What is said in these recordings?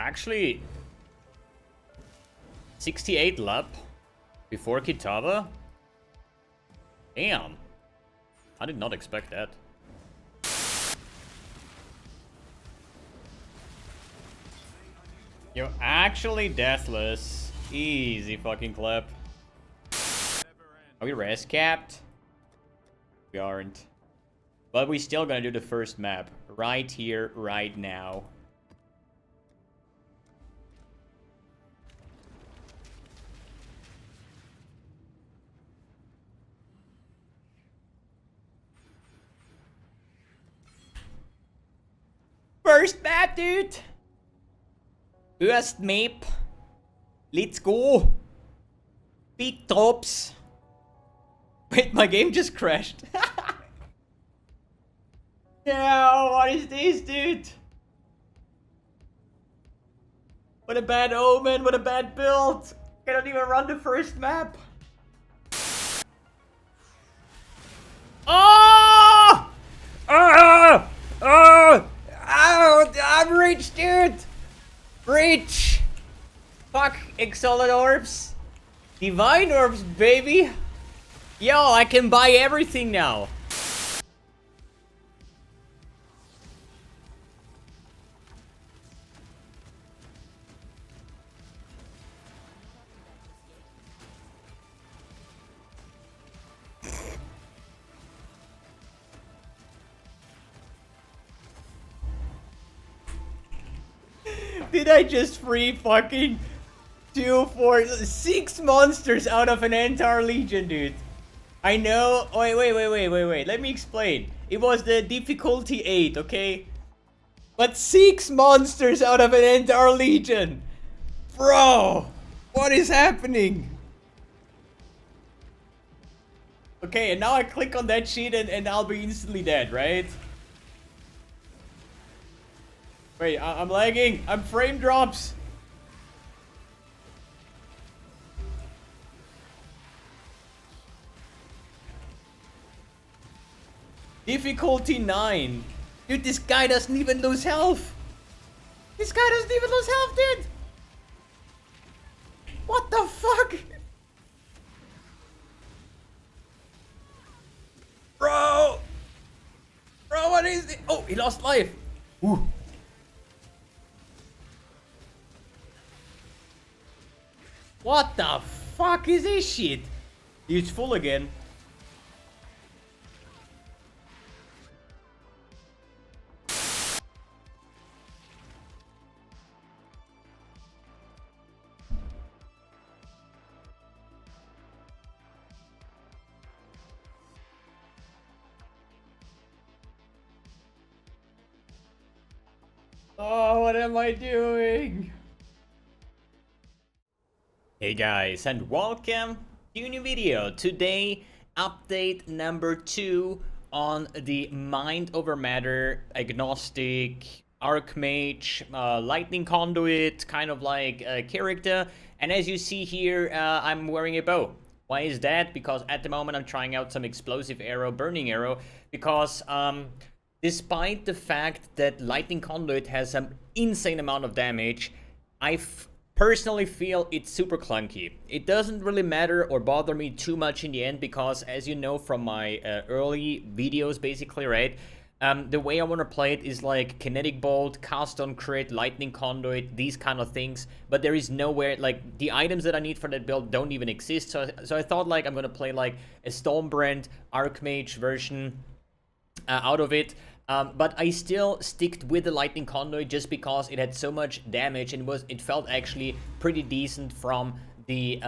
actually 68 lap before Kitava? Damn. I did not expect that. You're actually deathless. Easy fucking clap. Are we res capped? We aren't. But we still gonna do the first map. Right here, right now. First map, dude! First map. Let's go! Big tops! Wait, my game just crashed. No, what is this, dude? What a bad omen, what a bad build! Cannot even run the first map. Oh! Oh! Oh! Oh! I'm rich, dude! Rich! Fuck, Exile orbs. Divine orbs, baby! Yo, I can buy everything now. Did I just free fucking 2, 4, 6 monsters out of an entire legion, dude? I know. Oh, wait. Let me explain. It was the difficulty 8, okay? But 6 monsters out of an entire legion. Bro, what is happening? Okay, and now I click on that sheet and I'll be instantly dead, right? Wait, I'm lagging. I'm frame drops. Difficulty 9. Dude, this guy doesn't even lose health. This guy doesn't even lose health, dude. What the fuck? Bro. Bro, what is it? Oh, he lost life. Ooh. What the fuck is this shit? He's full again. Oh, what am I doing? Hey guys, and welcome to a new video. Today, update number 2 on the Mind Over Matter, Agnostic, Archmage, Lightning Conduit, kind of like a character. And as you see here, I'm wearing a bow. Why is that? Because at the moment I'm trying out some explosive arrow, burning arrow, because despite the fact that Lightning Conduit has an insane amount of damage, I personally feel it's super clunky. It doesn't really matter or bother me too much in the end because, as you know from my early videos basically, right? The way I want to play it is like Kinetic Bolt, Cast on Crit, Lightning Conduit, these kind of things. But there is nowhere, like, the items that I need for that build don't even exist. So I thought, like, I'm going to play like a Stormbrand Archmage version out of it. But I still sticked with the Lightning Conduit just because it had so much damage and it felt actually pretty decent from the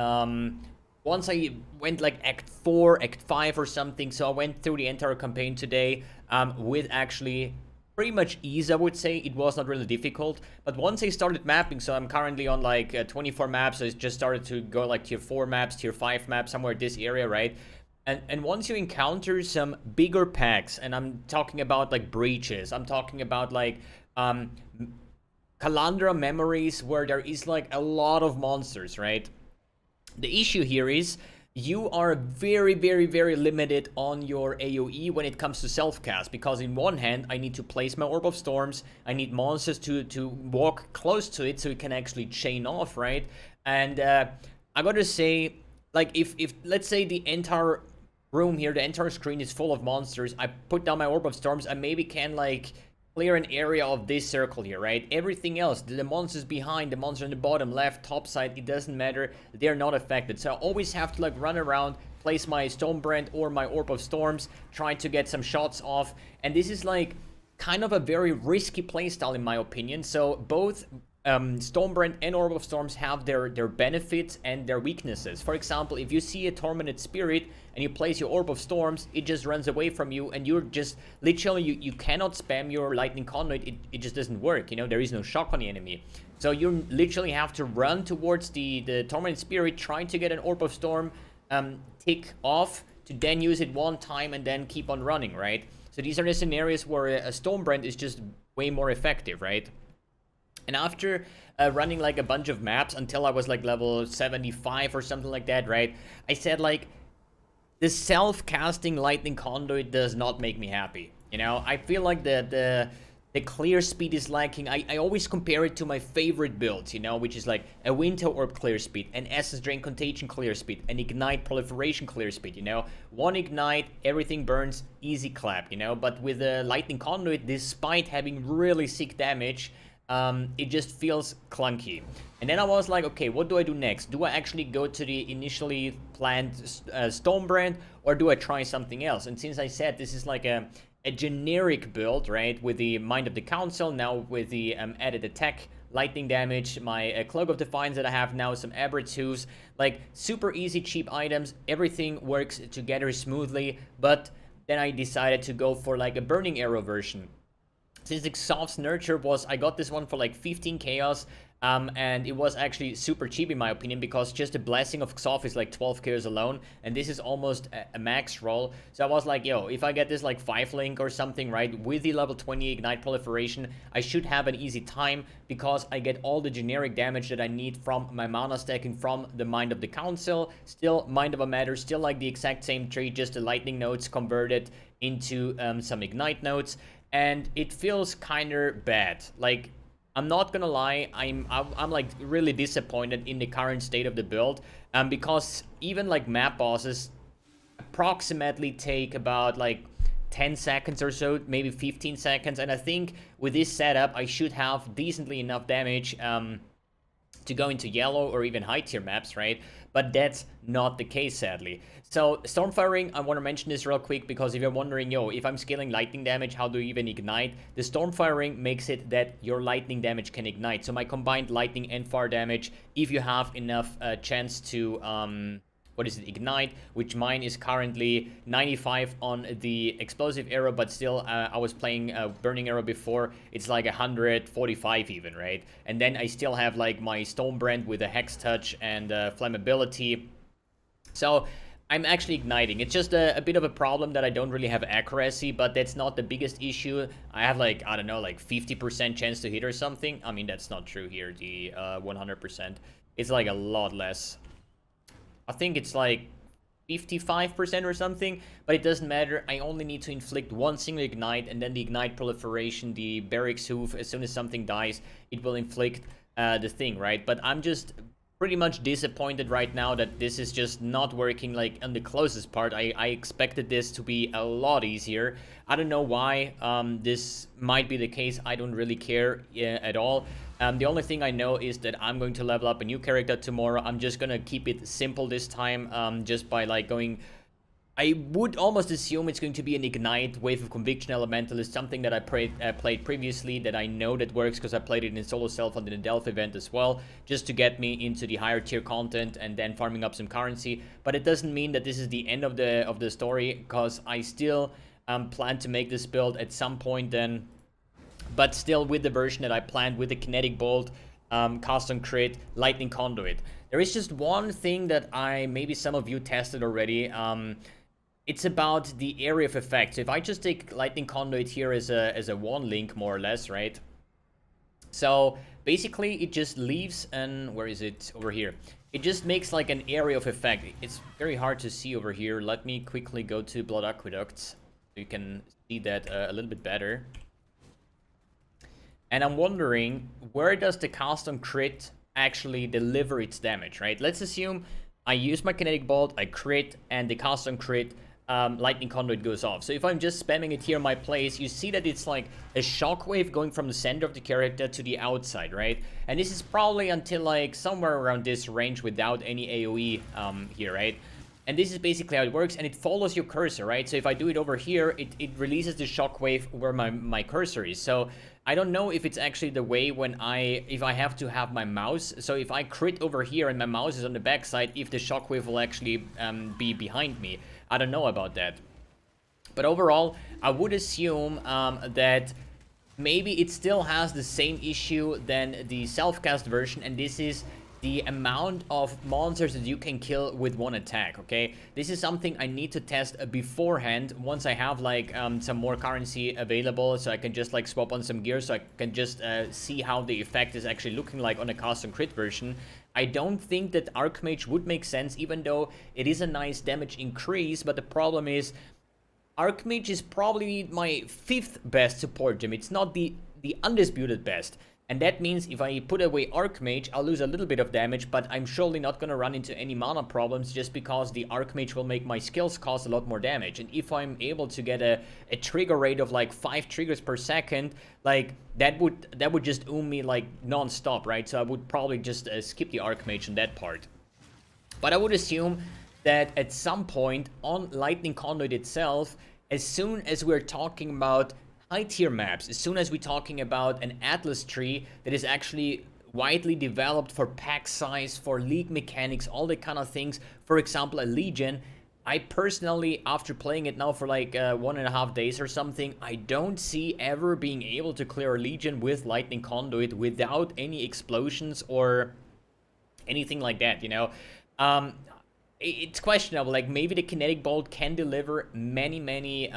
once I went like Act 4, Act 5 or something. So I went through the entire campaign today with actually pretty much ease, I would say. It was not really difficult, but once I started mapping, so I'm currently on like 24 maps, so I just started to go like tier 4 maps, tier 5 maps, somewhere in this area, right? And once you encounter some bigger packs, and I'm talking about like breaches, I'm talking about like Kalandra memories where there is like a lot of monsters, right? The issue here is you are very, very, very limited on your AoE when it comes to self-cast, because in one hand, I need to place my Orb of Storms, I need monsters to walk close to it so it can actually chain off, right? And I gotta say, like, if let's say the entire room here, the entire screen is full of monsters, I put down my Orb of Storms, I maybe can, like, clear an area of this circle here, right? Everything else, the monsters behind, the monster on the bottom, left, top side, it doesn't matter. They're not affected. So I always have to, like, run around, place my Stonebrand or my Orb of Storms, trying to get some shots off. And this is, like, kind of a very risky playstyle in my opinion. So both Stonebrand and Orb of Storms have their benefits and their weaknesses. For example, if you see a Tormented Spirit and you place your Orb of Storms, it just runs away from you, and you're just literally, you cannot spam your Lightning Conduit. It just doesn't work, you know, there is no shock on the enemy. So you literally have to run towards the Tormented Spirit, trying to get an Orb of Storm tick off, to then use it one time and then keep on running, right? So these are the scenarios where a Stonebrand is just way more effective, right? And after running like a bunch of maps until I was like level 75 or something like that, right? I said, like, the self-casting Lightning Conduit does not make me happy. You know, I feel like the clear speed is lacking. I always compare it to my favorite builds, you know, which is like a Winter Orb clear speed, an Essence Drain Contagion clear speed, an Ignite Proliferation clear speed, you know. One Ignite, everything burns, easy clap, you know. But with the Lightning Conduit, despite having really sick damage, it just feels clunky. And then I was like, okay, what do I do next? Do I actually go to the initially planned Stonebrand, or do I try something else? And since I said this is like a generic build, right, with the Mind of the Council, now with the added attack, lightning damage, my Cloak of Defiance that I have now, some Aberrant Hooves, like super easy, cheap items, everything works together smoothly. But then I decided to go for like a Burning Arrow version. Since Exhaust's Nurture was, I got this one for like 15 chaos, and it was actually super cheap in my opinion, because just the Blessing of Xoth is like 12 chaos alone, and this is almost a max roll. So I was like, yo, if I get this like 5 link or something, right, with the level 20 Ignite Proliferation, I should have an easy time, because I get all the generic damage that I need from my mana stacking from the Mind of the Council. Still Mind of a Matter, still like the exact same tree, just the lightning nodes converted into some ignite nodes. And it feels kinda bad. Like, I'm not gonna lie, I'm like really disappointed in the current state of the build, because even like map bosses approximately take about like 10 seconds or so, maybe 15 seconds, and I think with this setup I should have decently enough damage to go into yellow or even high tier maps, right? But that's not the case, sadly. So Stormfiring, I want to mention this real quick, because if you're wondering, yo, if I'm scaling lightning damage, how do you even ignite? The Stormfiring makes it that your lightning damage can ignite. So my combined lightning and fire damage, if you have enough chance to ignite, which mine is currently 95 on the explosive arrow, but still I was playing burning arrow before, it's like 145 even, right? And then I still have like my Stonebrand with a hex touch and flammability. So I'm actually igniting. It's just a bit of a problem that I don't really have accuracy, but that's not the biggest issue. I have like, I don't know, like 50% chance to hit or something. I mean, that's not true here, the 100%. It's like a lot less. I think it's like 55% or something, but it doesn't matter. I only need to inflict one single ignite, and then the Ignite Proliferation, the Barracks Hoof, as soon as something dies, it will inflict the thing, right? But I'm just pretty much disappointed right now that this is just not working like on the closest part. I expected this to be a lot easier. I don't know why this might be the case. I don't really care at all. The only thing I know is that I'm going to level up a new character tomorrow. I'm just gonna keep it simple this time, just by like going... I would almost assume it's going to be an Ignite, Wave of Conviction Elementalist, something that I played previously, that I know that works because I played it in solo self on the Delph event as well, just to get me into the higher tier content and then farming up some currency. But it doesn't mean that this is the end of the story, because I still plan to make this build at some point then. But still with the version that I planned, with the Kinetic Bolt, Cast on Crit, Lightning Conduit. There is just one thing that maybe some of you tested already. It's about the area of effect. So if I just take Lightning Conduit here as a one link, more or less, right? So basically it just leaves an, where is it? Over here. it just makes like an area of effect. It's very hard to see over here. Let me quickly go to Blood Aqueducts so you can see that a little bit better. And I'm wondering, where does the cast on crit actually deliver its damage, right? Let's assume I use my kinetic bolt, I crit, and the cast on crit lightning conduit goes off. So if I'm just spamming it here in my place, you see that it's like a shockwave going from the center of the character to the outside, right? And this is probably until like somewhere around this range without any AoE here, right? And this is basically how it works, and it follows your cursor, right? So if I do it over here, it releases the shockwave where my cursor is. So I don't know if it's actually the way when if I have to have my mouse. So if I crit over here and my mouse is on the backside, if the shockwave will actually be behind me. I don't know about that. But overall, I would assume that maybe it still has the same issue than the self-cast version, and this is the amount of monsters that you can kill with one attack, okay? This is something I need to test beforehand once I have like some more currency available, so I can just like swap on some gear, so I can just see how the effect is actually looking like on a cast on crit version. I don't think that Archmage would make sense, even though it is a nice damage increase, but the problem is Archmage is probably my 5th best support gem. It's not the undisputed best. And that means if I put away Archmage, I'll lose a little bit of damage, but I'm surely not going to run into any mana problems just because the Archmage will make my skills cost a lot more damage. And if I'm able to get a trigger rate of like 5 triggers per second, like that would just oom me like non-stop, right? So I would probably just skip the Archmage in that part. But I would assume that at some point on Lightning Conduit itself, as soon as we're talking about high-tier maps, as soon as we're talking about an Atlas tree that is actually widely developed for pack size, for league mechanics, all that kind of things, for example, a Legion, I personally, after playing it now for like 1.5 days or something, I don't see ever being able to clear a Legion with Lightning Conduit without any explosions or anything like that, you know? It's questionable, like maybe the Kinetic Bolt can deliver many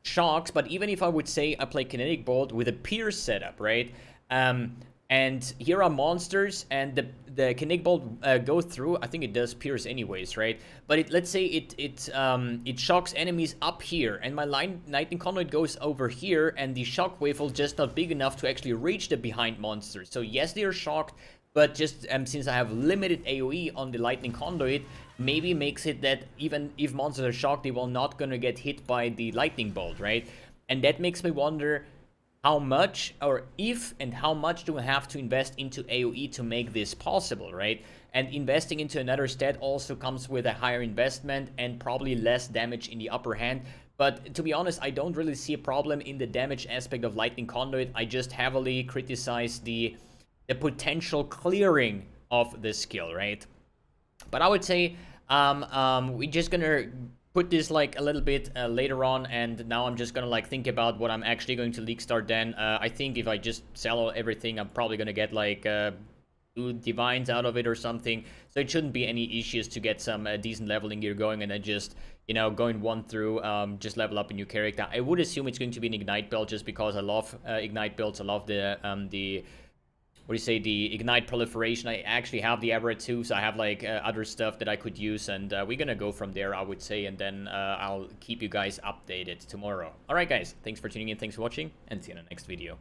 shocks, but even if I would say I play Kinetic Bolt with a Pierce setup, right? And here are monsters, and the Kinetic Bolt goes through. I think it does Pierce anyways, right? But let's say it shocks enemies up here, and my Lightning Conduit goes over here, and the shockwave will just not big enough to actually reach the behind monsters. So yes, they are shocked, but just since I have limited AoE on the Lightning Conduit, maybe makes it that even if monsters are shocked, they will not gonna get hit by the Lightning Bolt, right? And that makes me wonder how much, or if and how much do I have to invest into AoE to make this possible, right? And investing into another stat also comes with a higher investment and probably less damage in the upper hand. But to be honest, I don't really see a problem in the damage aspect of Lightning Conduit. I just heavily criticize the potential clearing of this skill, right? But I would say we're just gonna put this like a little bit later on, and now I'm just gonna like think about what I'm actually going to league start then. I think if I just sell everything, I'm probably gonna get like 2 divines out of it or something, so it shouldn't be any issues to get some decent leveling gear going, and then just, you know, going 1 through, just level up a new character. I would assume it's going to be an Ignite build just because I love Ignite builds. I love the what do you say, the Ignite proliferation. I actually have the Aberrate too, so I have like other stuff that I could use, and we're gonna go from there, I would say, and then I'll keep you guys updated tomorrow. Alright guys, thanks for tuning in, thanks for watching, and see you in the next video.